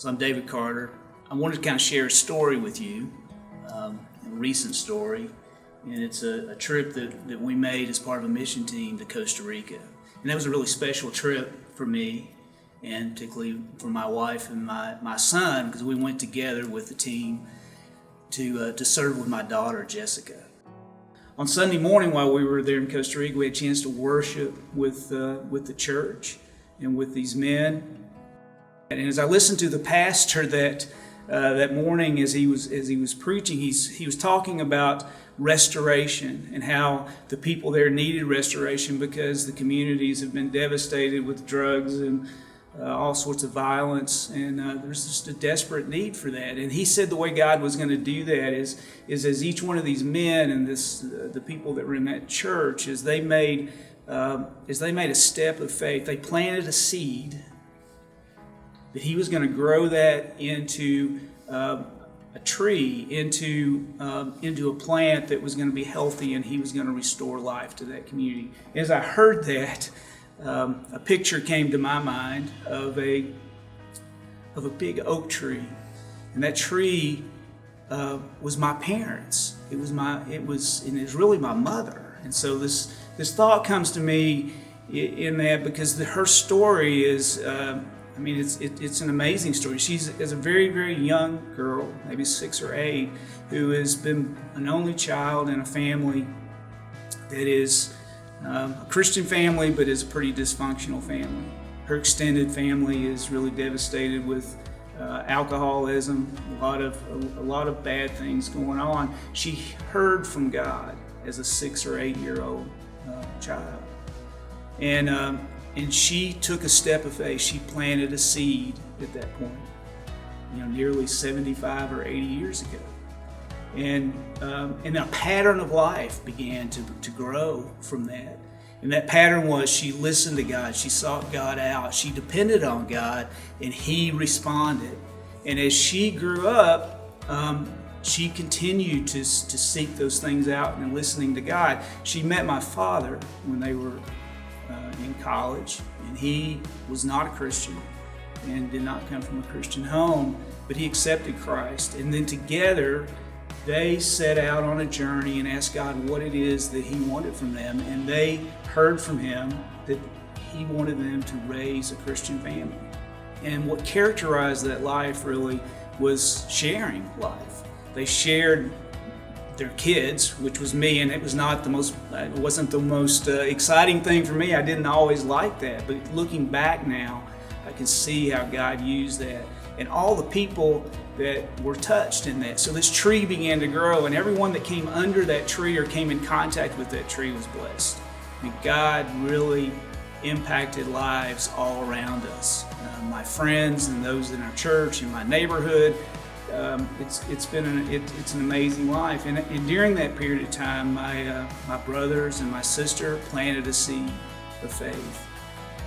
So I'm David Carter. I wanted to kind of share a story with you, a recent story, and it's a trip that we made as part of a mission team to Costa Rica. And that was a really special trip for me, and particularly for my wife and my son, because we went together with the team to serve with my daughter, Jessica. On Sunday morning while we were there in Costa Rica, we had a chance to worship with the church and with these men. And as I listened to the pastor that morning as he was preaching, he was talking about restoration and how the people there needed restoration because the communities have been devastated with drugs and all sorts of violence, and there's just a desperate need for that. And he said the way God was going to do that is as each one of these men and the people that were in that church, as they made a step of faith, they planted a seed that he was going to grow that into a tree, into a plant that was going to be healthy, and he was going to restore life to that community. As I heard that, a picture came to my mind of a big oak tree, and that tree was my parents. It was really my mother. And so this thought comes to me in that because her story is. It's an amazing story. She's a very, very young girl, maybe 6 or 8, who has been an only child in a family that is a Christian family, but is a pretty dysfunctional family. Her extended family is really devastated with alcoholism, a lot of bad things going on. She heard from God as a 6 or 8-year-old child, and she took a step of faith. She planted a seed at that point, nearly 75 or 80 years ago. And a pattern of life began to grow from that. And that pattern was she listened to God, she sought God out, she depended on God, and He responded. And as she grew up, she continued to seek those things out and listening to God. She met my father when they were in college, and he was not a Christian and did not come from a Christian home, but he accepted Christ. And then together they set out on a journey and asked God what it is that He wanted from them, and they heard from Him that He wanted them to raise a Christian family. And what characterized that life really was sharing life. They shared their kids, which was me, and it wasn't the most exciting thing for me. I didn't always like that, but looking back now, I can see how God used that and all the people that were touched in that. So this tree began to grow, and everyone that came under that tree or came in contact with that tree was blessed. And God really impacted lives all around us. My friends and those in our church and my neighborhood. It's an amazing life, and during that period of time, my brothers and my sister planted a seed of faith,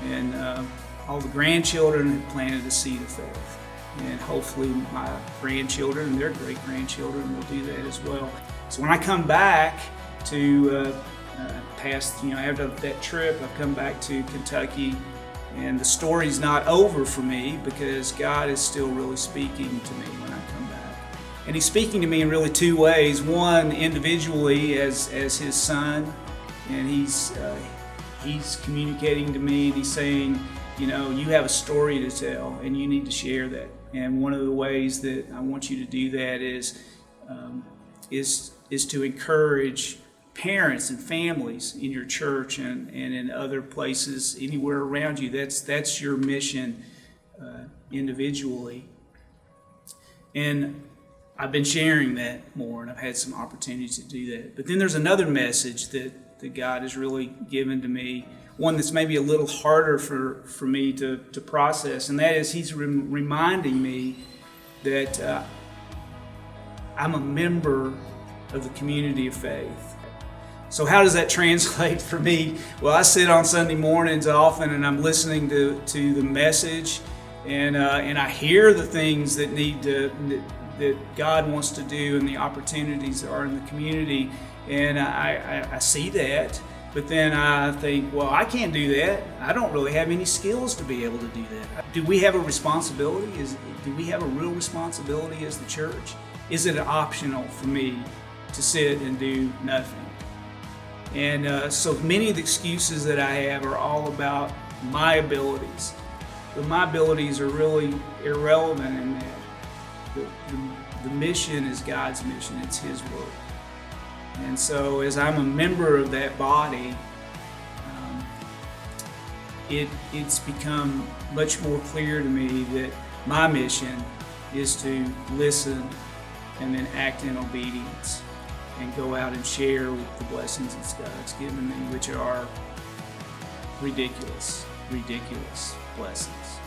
and all the grandchildren have planted a seed of faith, and hopefully my grandchildren and their great grandchildren will do that as well. So when I come back to after that trip, I've come back to Kentucky. And the story's not over for me because God is still really speaking to me when I come back. And He's speaking to me in really 2 ways. One, individually as His son, and He's communicating to me, and He's saying, you have a story to tell and you need to share that. And one of the ways that I want you to do that is to encourage parents and families in your church and in other places, anywhere around you. That's your mission individually. And I've been sharing that more, and I've had some opportunities to do that. But then there's another message that God has really given to me, one that's maybe a little harder for me to process, and that is He's reminding me that I'm a member of the community of faith. So how does that translate for me? Well, I sit on Sunday mornings often, and I'm listening to the message, and I hear the things that that God wants to do and the opportunities that are in the community, and I see that, But then I think, well, I can't do that. I don't really have any skills to be able to do that. Do we have a responsibility? Do we have a real responsibility as the church? Is it optional for me to sit and do nothing? And so many of the excuses that I have are all about my abilities. But my abilities are really irrelevant in that. The mission is God's mission. It's His work. And so as I'm a member of that body, it's become much more clear to me that my mission is to listen and then act in obedience and go out and share the blessings that God's given me, which are ridiculous blessings.